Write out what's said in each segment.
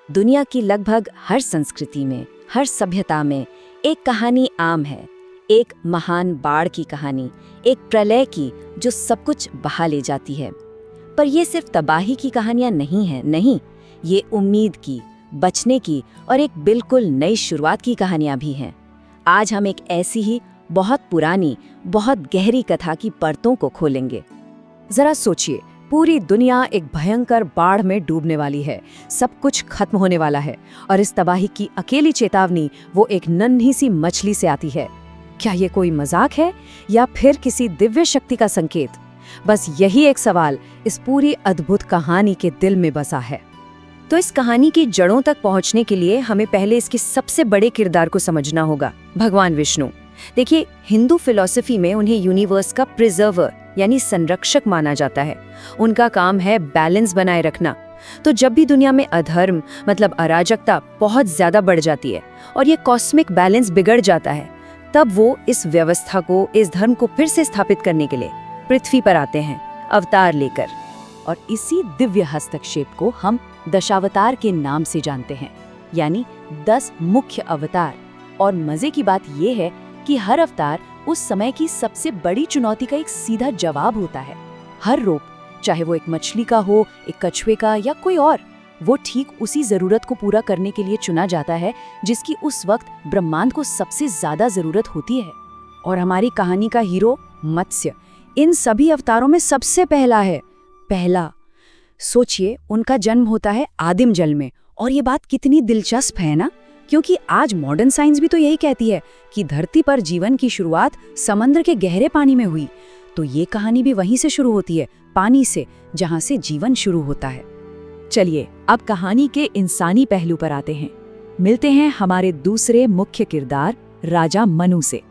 दुनिया की लगभग हर संस्कृति में, हर सभ्यता में एक कहानी आम है। एक महान बाढ़ की कहानी, एक प्रलय की जो सब कुछ बहा ले जाती है। पर ये सिर्फ तबाही की कहानियां नहीं हैं, नहीं, ये उम्मीद की, बचने की और एक बिल्कुल नई शुरुआत की कहानियां भी हैं। आज हम एक ऐसी ही बहुत पुरानी, बहुत गहरी कथा की परतों को खोलेंगे। जरा सोचिए, पूरी दुनिया एक भयंकर बाढ़ में डूबने वाली है, सब कुछ खत्म होने वाला है और इस तबाही की अकेली चेतावनी वो एक नन्ही सी मछली से आती है। क्या ये कोई मजाक है या फिर किसी दिव्य शक्ति का संकेत? बस यही एक सवाल इस पूरी अद्भुत कहानी के दिल में बसा है। तो इस कहानी की जड़ों तक पहुंचने के लिए हमें पहले इसके सबसे बड़े किरदार को समझना होगा, भगवान विष्णु। देखिए, हिंदू फिलॉसफी में उन्हें यूनिवर्स का प्रिजर्वर यानी संरक्षक माना जाता है। उनका काम है बैलेंस बनाए रखना। तो जब भी दुनिया में अधर्म मतलब अराजकता बहुत ज्यादा बढ़ जाती है और ये कॉस्मिक बैलेंस बिगड़ जाता है, तब वो इस व्यवस्था को, इस धर्म को फिर से स्थापित करने के लिए पृथ्वी पर आते हैं, अवतार लेकर। और इसी दिव्य हस्तक्षेप को हम दशावतार के नाम से जानते हैं, यानी 10 मुख्य अवतार। और मजे की बात यह है कि हर अवतार उस समय की सबसे बड़ी चुनौती का एक सीधा जवाब होता है। हर रूप, चाहे वो एक मछली का हो, एक कछुए का या कोई और, वो ठीक उसी जरूरत को पूरा करने के लिए चुना जाता है जिसकी उस वक्त ब्रह्मांड को सबसे ज्यादा जरूरत होती है। और हमारी कहानी का हीरो मत्स्य इन सभी अवतारों में सबसे पहला है। पहला, सोचिए, उनका जन्म होता है आदिम जल में। और ये बात कितनी दिलचस्प है ना, क्योंकि आज मॉडर्न साइंस भी तो यही कहती है कि धरती पर जीवन की शुरुआत समंदर के गहरे पानी में हुई। तो ये कहानी भी वहीं से शुरू होती है, पानी से, जहां से जीवन शुरू होता है। चलिए अब कहानी के इंसानी पहलू पर आते हैं। मिलते हैं हमारे दूसरे मुख्य किरदार राजा मनु से।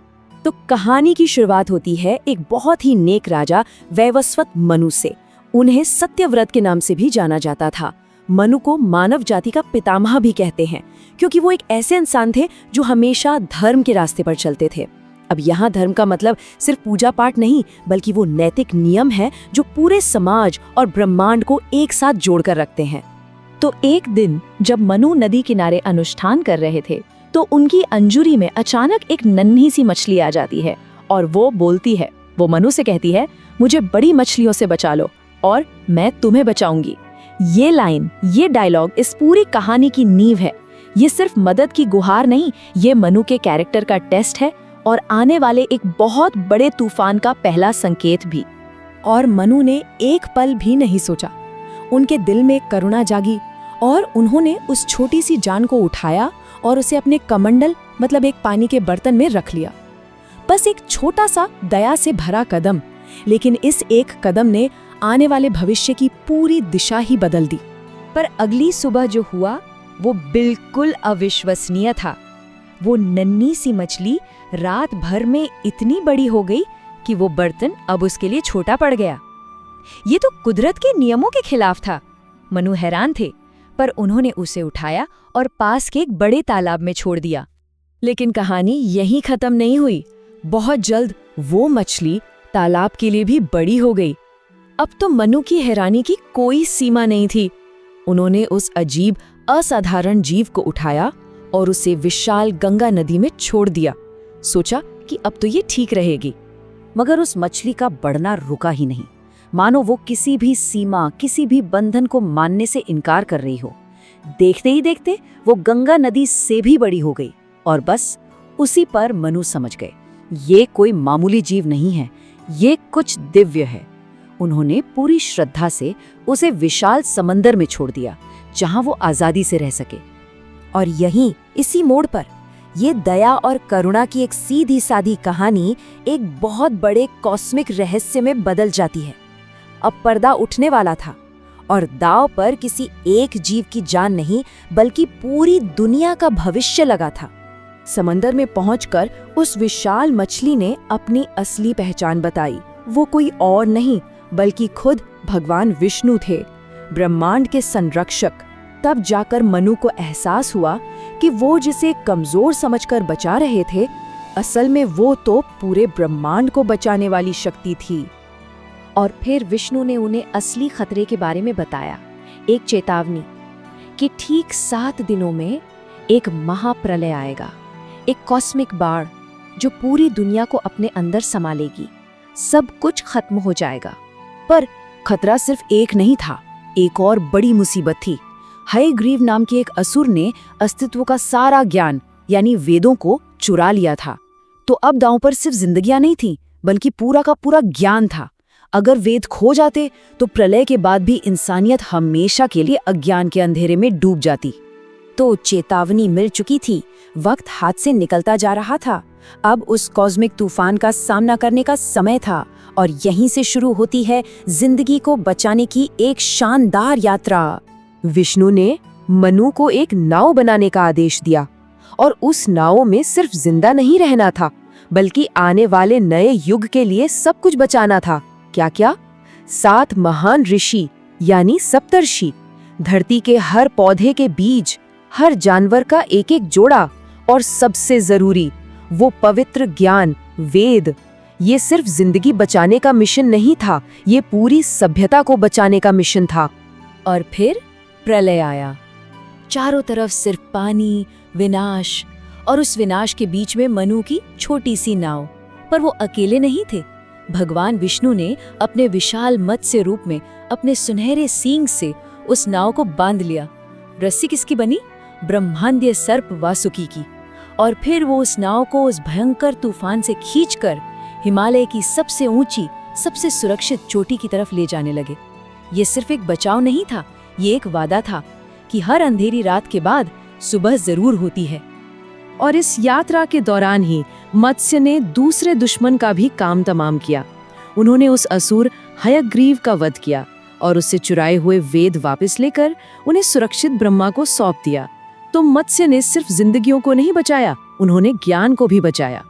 तो कहानी की शुरुआत होती है एक बहुत ही नेक राजा वैवस्वत मनु से। उन्हें सत्यव्रत के नाम से भी जाना जाता था। मनु को मानव जाति का पितामह भी कहते हैं, क्योंकि वो एक ऐसे इंसान थे जो हमेशा धर्म के रास्ते पर चलते थे। अब यहाँ धर्म का मतलब सिर्फ पूजा पाठ नहीं, बल्कि वो नैतिक नियम है जो पूरे समाज और ब्रह्मांड को एक साथ जोड़कर रखते हैं। तो एक दिन जब मनु नदी किनारे अनुष्ठान कर रहे थे, तो उनकी अंजुरी में अचानक एक नन्ही सी मछली आ जाती है और वो बोलती है, वो मनु से कहती है, मुझे बड़ी मछलियों से बचा लो और मैं तुम्हें बचाऊंगी। ये लाइन, ये डायलॉग इस पूरी कहानी की नींव है। ये सिर्फ मदद की गुहार नहीं, ये मनु के कैरेक्टर का टेस्ट है और आने वाले एक बहुत बड़े तूफान का पहला संकेत भी। और मनु ने एक पल भी नहीं सोचा। उनके दिल में करुणा जागी और उन्होंने उस छोटी सी जान को उठाया और उसे अपने कमंडल मतलब एक पानी के बर्तन में रख लिया। बस एक छोटा सा दया से भरा कदम, लेकिन इस एक कदम ने आने वाले भविष्य की पूरी दिशा ही बदल दी। पर अगली सुबह जो हुआ वो बिल्कुल अविश्वसनीय था। वो नन्ही सी मछली रात भर में इतनी बड़ी हो गई कि वो बर्तन अब उसके लिए छोटा पड़ गया। ये तो कुदरत के नियमों के खिलाफ था। मनु हैरान थे, पर उन्होंने उसे उठाया और पास के एक बड़े तालाब में छोड़ दिया। लेकिन कहानी यहीं खत्म नहीं हुई। बहुत जल्द वो मछली तालाब के लिए भी बड़ी हो गई। अब तो मनु की हैरानी की कोई सीमा नहीं थी। उन्होंने उस अजीब, असाधारण जीव को उठाया और उसे विशाल गंगा नदी में छोड़ दिया। सोचा कि अब तो ये ठीक रहेगी। मगर उस मछली का बढ़ना रुका ही नहीं, मानो वो किसी भी सीमा, किसी भी बंधन को मानने से इनकार कर रही हो। देखते ही देखते वो गंगा नदी से भी बड़ी हो गई। और बस उसी पर मनु समझ गए, ये कोई मामूली जीव नहीं है, ये कुछ दिव्य है। उन्होंने पूरी श्रद्धा से उसे विशाल समंदर में छोड़ दिया, जहां वो आजादी से रह सके। और यहीं, इसी मोड़ पर, ये दया और करुणा की एक सीधी सादी कहानी एक बहुत बड़े कॉस्मिक रहस्य में बदल जाती है। अब पर्दा उठने वाला था और दांव पर किसी एक जीव की जान नहीं, बल्कि पूरी दुनिया का भविष्य लगा था। समंदर में पहुंचकर उस विशाल मछली ने अपनी असली पहचान बताई। वो कोई और नहीं, बल्कि खुद भगवान विष्णु थे, ब्रह्मांड के संरक्षक। तब जाकर मनु को एहसास हुआ कि वो जिसे कमजोर समझकर बचा रहे थे, असल में वो तो पूरे ब्रह्मांड को बचाने वाली शक्ति थी। और फिर विष्णु ने उन्हें असली खतरे के बारे में बताया, एक चेतावनी कि ठीक 7 दिनों में एक महाप्रलय आएगा, एक कॉस्मिक बाढ़ जो पूरी दुनिया को अपने अंदर समा लेगी। सब कुछ खत्म हो जाएगा। पर खतरा सिर्फ एक नहीं था, एक और बड़ी मुसीबत थी। हयग्रीव नाम के एक असुर ने अस्तित्व का सारा ज्ञान यानी वेदों को चुरा लिया था। तो अब दांव पर सिर्फ जिंदगियां नहीं थी, बल्कि पूरा का पूरा ज्ञान था। अगर वेद खो जाते तो प्रलय के बाद भी इंसानियत हमेशा के लिए अज्ञान के अंधेरे में डूब जाती। तो चेतावनी मिल चुकी थी, वक्त हाथ से निकलता जा रहा था। अब उस कॉस्मिक तूफान का सामना करने का समय था, और यहीं से शुरू होती है जिंदगी को बचाने की एक शानदार यात्रा। विष्णु ने मनु को एक नाव बनाने का आदेश दिया, और उस नाव में सिर्फ जिंदा नहीं रहना था, बल्कि आने वाले नए युग के लिए सब कुछ बचाना था। क्या क्या? 7 महान ऋषि यानी सप्तर्षि, धरती के हर पौधे के बीज, हर जानवर का एक एक जोड़ा, और सबसे जरूरी वो पवित्र ज्ञान वेद। ये सिर्फ जिंदगी बचाने का मिशन नहीं था, ये पूरी सभ्यता को बचाने का मिशन था। और फिर प्रलय आया। चारों तरफ सिर्फ पानी, विनाश, और उस विनाश के बीच में मनु की छोटी सी नाव। पर वो अकेले नहीं थे। भगवान विष्णु ने अपने विशाल मत्स्य रूप में अपने सुनहरे सींग से उस नाव को बांध लिया। रस्सी किसकी बनी? ब्रह्मांडीय सर्प वासुकी की। और फिर वो उस नाव को उस भयंकर तूफान से खींचकर हिमालय की सबसे ऊंची, सबसे सुरक्षित चोटी की तरफ ले जाने लगे। ये सिर्फ एक बचाव नहीं था, ये एक वादा था कि हर अंधेरी रात के बाद सुबह जरूर होती है। और इस यात्रा के दौरान ही मत्स्य ने दूसरे दुश्मन का भी काम तमाम किया। उन्होंने उस असुर हयग्रीव का वध किया और उससे चुराए हुए वेद वापस लेकर उन्हें सुरक्षित ब्रह्मा को सौंप दिया। तो मत्स्य ने सिर्फ जिंदगियों को नहीं बचाया, उन्होंने ज्ञान को भी बचाया।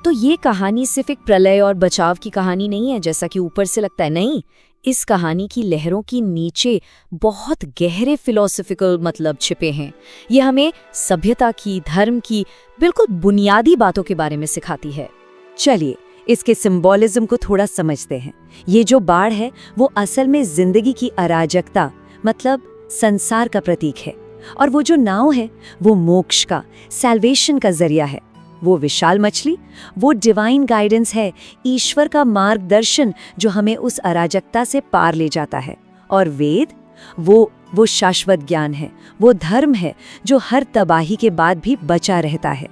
तो ये कहानी सिर्फ एक प्रलय और बचाव की कहानी नहीं है जैसा कि ऊपर से लगता है। नहीं, इस कहानी की लहरों की नीचे बहुत गहरे फिलोसॉफिकल मतलब छिपे हैं। ये हमें सभ्यता की, धर्म की बिल्कुल बुनियादी बातों के बारे में सिखाती है। चलिए इसके सिंबॉलिज्म को थोड़ा समझते हैं। ये जो बाढ़ है वो असल में जिंदगी की अराजकता मतलब संसार का प्रतीक है, और वो जो नाव है वो मोक्ष का, सैल्वेशन का जरिया है। वो विशाल मछली वो डिवाइन गाइडेंस है, ईश्वर का मार्गदर्शन जो हमें उस अराजकता से पार ले जाता है। और वेद वो शाश्वत ज्ञान है, वो धर्म है जो हर तबाही के बाद भी बचा रहता है।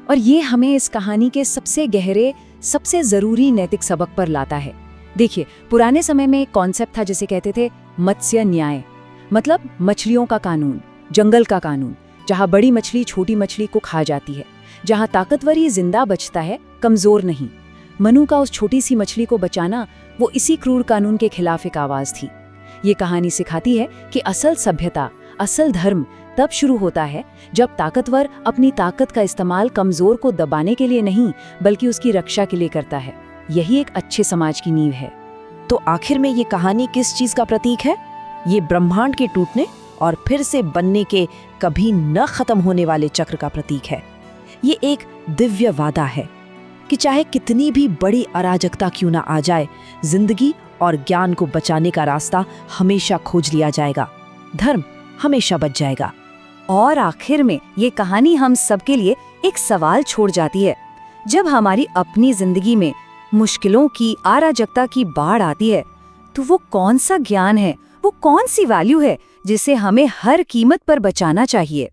और ये हमें इस कहानी के सबसे गहरे, सबसे जरूरी नैतिक सबक पर लाता है। देखिए, पुराने समय में एक कॉन्सेप्ट था जिसे कहते थे मत्स्य न्याय, मतलब मछलियों का कानून, जंगल का कानून, जहाँ बड़ी मछली छोटी मछली को खा जाती है, जहाँ ताकतवर ही जिंदा बचता है, कमजोर नहीं। मनु का उस छोटी सी मछली को बचाना वो इसी क्रूर कानून के खिलाफ एक आवाज थी। ये कहानी सिखाती है कि असल सभ्यता, असल धर्म तब शुरू होता है जब ताकतवर अपनी ताकत का इस्तेमाल कमजोर को दबाने के लिए नहीं, बल्कि उसकी रक्षा के लिए करता है। यही एक अच्छे समाज की नींव है। तो आखिर में ये कहानी किस चीज का प्रतीक है? ये ब्रह्मांड के टूटने और फिर से बनने के कभी न खत्म होने वाले चक्र का प्रतीक है। ये एक दिव्य वादा है कि चाहे कितनी भी बड़ी अराजकता क्यों ना आ जाए, जिंदगी और ज्ञान को बचाने का रास्ता हमेशा खोज लिया जाएगा, धर्म हमेशा बच जाएगा। और आखिर में ये कहानी हम सबके लिए एक सवाल छोड़ जाती है। जब हमारी अपनी जिंदगी में मुश्किलों की, अराजकता की बाढ़ आती है, तो वो कौन सा ज्ञान है, वो कौन सी वैल्यू है जिसे हमें हर कीमत पर बचाना चाहिए?